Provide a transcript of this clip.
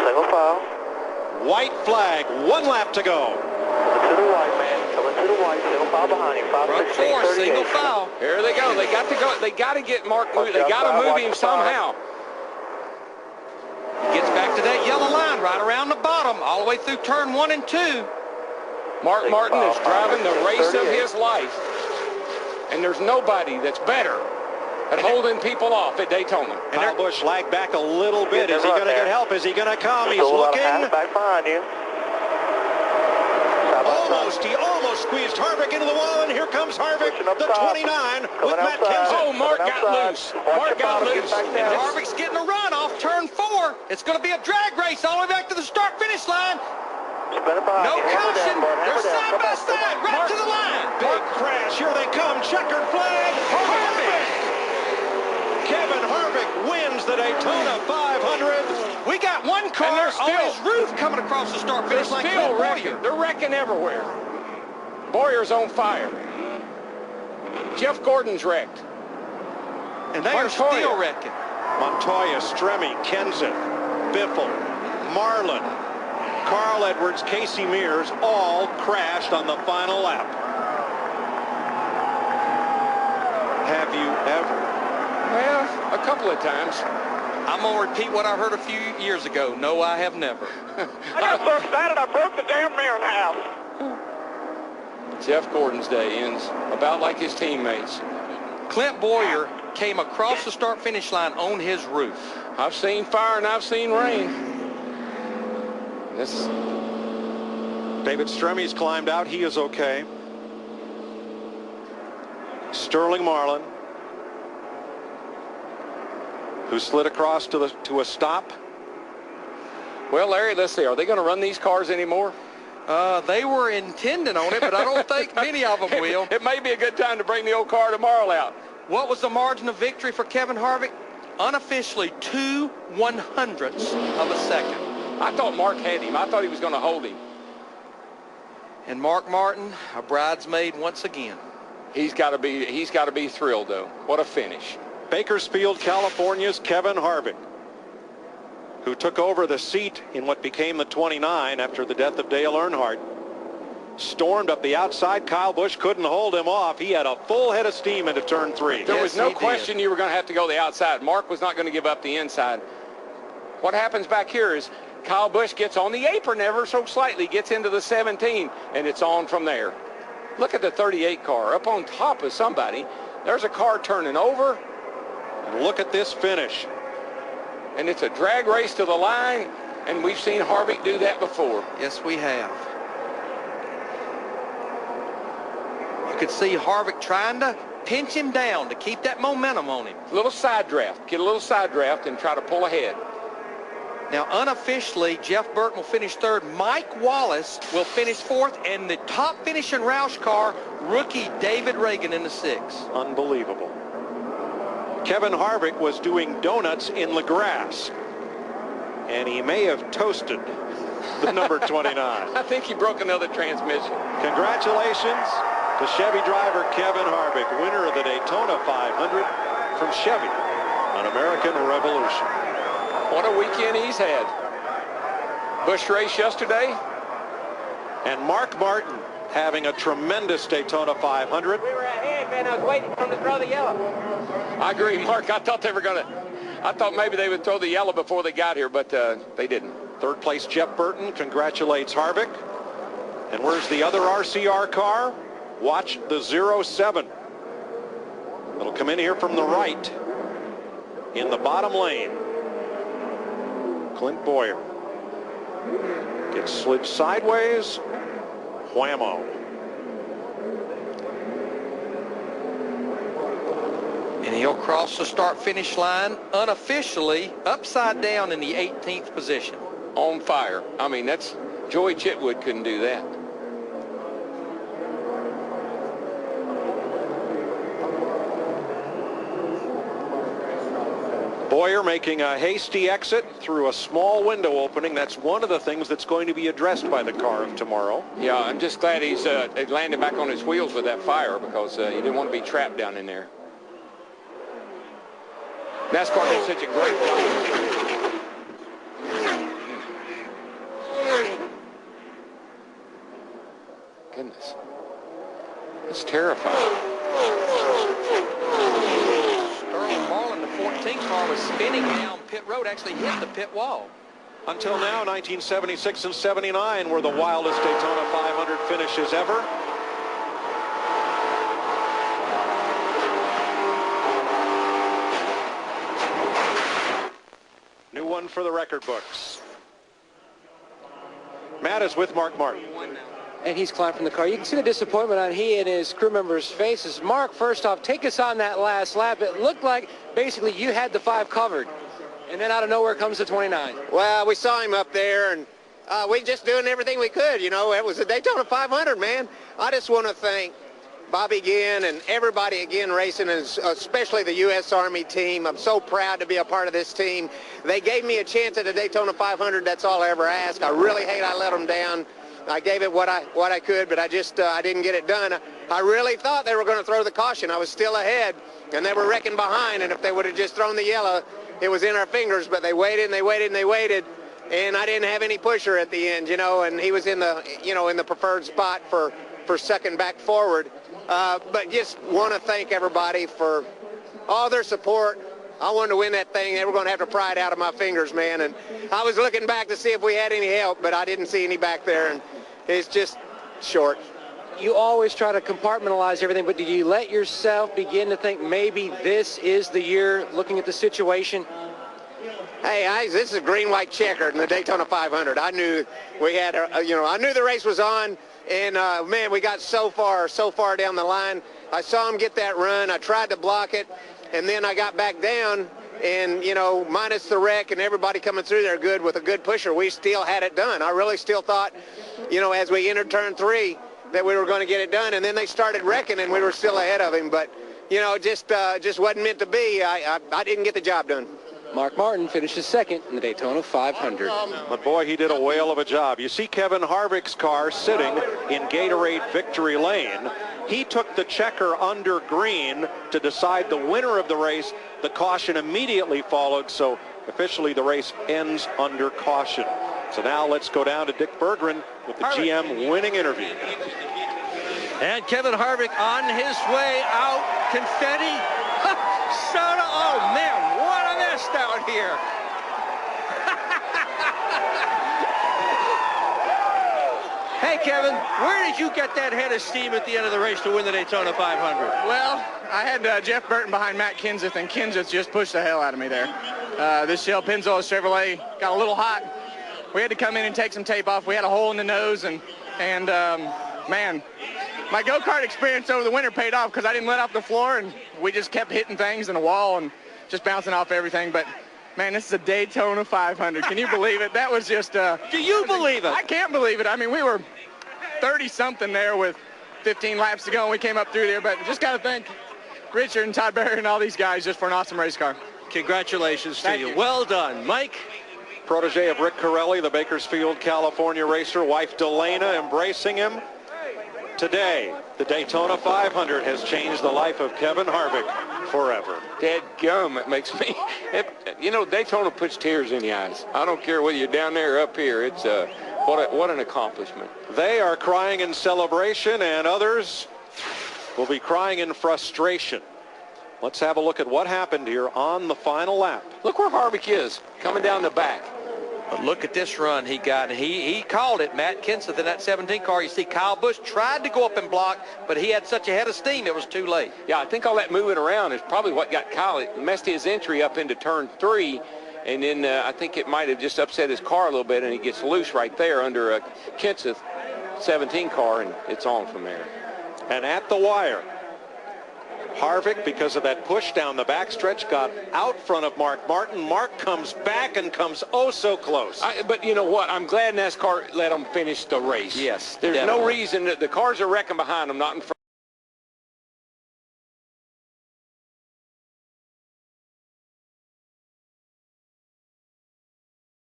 Single file. White flag, 1 lap to go. Coming to the white, man. Coming to the white. Single file behind you. 5, Front 16, 4, 38. single file. Here they go. They got to go. They got to get Mark. They got to move him somehow. He gets back to that yellow line right around the bottom, all the way through turn 1 and 2. Mark Martin is driving the race of his life, and there's nobody that's better at holding people off at Daytona. And Kyle Busch lagged back a little bit. Is he going to get help? Is he going to come? He's looking. Back behind you. He almost squeezed Harvick into the wall, and here comes Harvick, the 29, with Matt Kenseth. Oh, Mark got loose. Mark got loose. And Harvick's getting a run off turn 4. It's going to be a drag race all the way back to the start-finish line. No caution. They're side by side, right to the line. Big crash. Here they come. Checkered flag. Harvick. Kevin Harvick wins the Daytona 500. We got one car on his roof coming across the start-finish line. Still wrecking. They're wrecking everywhere. Bowyer's on fire. Jeff Gordon's wrecked. And they are still wrecking. Montoya, Stremme, Kenseth, Biffle, Marlin, Carl Edwards, Casey Mears, all crashed on the final lap. Have you ever? Well, a couple of times. I'm going to repeat what I heard a few years ago. No, I have never. I got so excited I broke the damn mirror in half. Jeff Gordon's day ends about like his teammates. Clint Bowyer came across the start-finish line on his roof. I've seen fire and I've seen rain. David Stremme's climbed out. He is okay. Sterling Marlin, who slid across to a stop. Well, Larry, let's see. Are they going to run these cars anymore? They were intending on it, but I don't think many of them will. It may be a good time to bring the old car tomorrow out. What was the margin of victory for Kevin Harvick? Unofficially 2/100ths of a second. I thought Mark had him. I thought he was going to hold him. And Mark Martin, a bridesmaid once again. He's got to be thrilled, though. What a finish. Bakersfield, California's Kevin Harvick, who took over the seat in what became the 29 after the death of Dale Earnhardt, stormed up the outside. Kyle Busch couldn't hold him off. He had a full head of steam into turn 3. There was no question you were going to have to go the outside. Mark was not going to give up the inside. What happens back here is Kyle Busch gets on the apron ever so slightly, gets into the 17, and it's on from there. Look at the 38 car up on top of somebody. There's a car turning over. And look at this finish. And it's a drag race to the line, and we've seen Harvick do that before. Yes, we have. You could see Harvick trying to pinch him down to keep that momentum on him. A little side draft. Get a little side draft and try to pull ahead. Now, unofficially, Jeff Burton will finish 3rd. Mike Wallace will finish 4th, and the top finishing Roush car, rookie David Reagan in the 6th. Unbelievable. Kevin Harvick was doing donuts in the grass, and he may have toasted the number 29. I think he broke another transmission. Congratulations to Chevy driver Kevin Harvick, winner of the Daytona 500 from Chevy on American Revolution. What a weekend he's had. Busch race yesterday. And Mark Martin having a tremendous Daytona 500. We were ahead, man. I was waiting for them to throw the yellow. I agree, Mark. I thought maybe they would throw the yellow before they got here, but they didn't. 3rd place, Jeff Burton congratulates Harvick. And where's the other RCR car? Watch the 07. It'll come in here from the right in the bottom lane. Clint Bowyer gets slid sideways. Whammo. And he'll cross the start-finish line unofficially upside down in the 18th position. On fire. I mean, that's Joey Chitwood couldn't do that. Bowyer making a hasty exit through a small window opening. That's one of the things that's going to be addressed by the car of tomorrow. Yeah, I'm just glad he's landed back on his wheels with that fire, because he didn't want to be trapped down in there. NASCAR did such a great job. goodness. It's terrifying. Sterling Marlin, the 14 car, was spinning down pit road, actually hit the pit wall. Until now, 1976 and 79 were the wildest Daytona 500 finishes ever. New one for the record books. Matt is with Mark Martin. And he's climbed from the car. You can see the disappointment on he and his crew members' faces. Mark, first off, take us on that last lap. It looked like basically you had the 5 covered. And then out of nowhere comes the 29. Well, we saw him up there, and we just doing everything we could. You know, it was a Daytona 500, man. I just want to thank Bobby again and everybody again racing, and especially the U.S. Army team. I'm so proud to be a part of this team. They gave me a chance at the Daytona 500. That's all I ever asked. I really hate I let them down. I gave it what I could, but I didn't get it done. I really thought they were going to throw the caution. I was still ahead, and they were wrecking behind, and if they would have just thrown the yellow, it was in our fingers, but they waited and they waited and they waited, and I didn't have any pusher at the end, you know, and he was in the, you know, in the preferred spot for second back forward. But just want to thank everybody for all their support. I wanted to win that thing. They were going to have to pry it out of my fingers, man, and I was looking back to see if we had any help, but I didn't see any back there, and it's just short. You always try to compartmentalize everything, but did you let yourself begin to think maybe this is the year, looking at the situation? Hey, this is green-white checkered in the Daytona 500. I knew we had, you know, I knew the race was on, and man, we got so far down the line. I saw him get that run. I tried to block it, and then I got back down, and, you know, minus the wreck and everybody coming through there good with a good pusher, we still had it done. I really still thought, you know, as we entered turn 3, that we were going to get it done, and then they started wrecking, and we were still ahead of him. But, you know, just wasn't meant to be. I didn't get the job done. Mark Martin finishes second in the Daytona 500. But boy, he did a whale of a job. You see Kevin Harvick's car sitting in Gatorade Victory Lane. He took the checker under green to decide the winner of the race. The caution immediately followed, so officially the race ends under caution. So now let's go down to Dick Berggren with the GM winning interview. And Kevin Harvick on his way out. Confetti. Soda. Oh, man, what a mess down here. Hey, Kevin, where did you get that head of steam at the end of the race to win the Daytona 500? Well, I had Jeff Burton behind Matt Kenseth, and Kenseth just pushed the hell out of me there. This Shell Pennzoil Chevrolet got a little hot. We had to come in and take some tape off. We had a hole in the nose, and man, my go-kart experience over the winter paid off because I didn't let off the floor, and we just kept hitting things in the wall and just bouncing off everything. But, man, this is a Daytona 500. Can you believe it? That was just... Do you believe it? I can't believe it. I mean, we were 30-something there with 15 laps to go, and we came up through there. But just got to thank Richard and Todd Berry and all these guys just for an awesome race car. Congratulations to you. you. Well done. Mike? Protege of Rick Corelli, the Bakersfield, California racer, wife Delana embracing him. Today, the Daytona 500 has changed the life of Kevin Harvick forever. Dadgum, it makes me, you know, Daytona puts tears in the eyes. I don't care whether you're down there or up here. It's what an accomplishment. They are crying in celebration, and others will be crying in frustration. Let's have a look at what happened here on the final lap. Look where Harvick is, coming down the back. But look at this run he got. He called it, Matt Kenseth, in that 17 car. You see Kyle Busch tried to go up and block, but he had such a head of steam it was too late. Yeah, I think all that moving around is probably what got Kyle. It messed his entry up into turn 3, and then I think it might have just upset his car a little bit, and he gets loose right there under a Kenseth 17 car, and it's on from there. And at the wire, Harvick, because of that push down the backstretch, got out front of Mark Martin. Mark comes back and comes oh so close. But you know what? I'm glad NASCAR let them finish the race. Yes, There's definitely. no reason that the cars are wrecking behind them, not in front.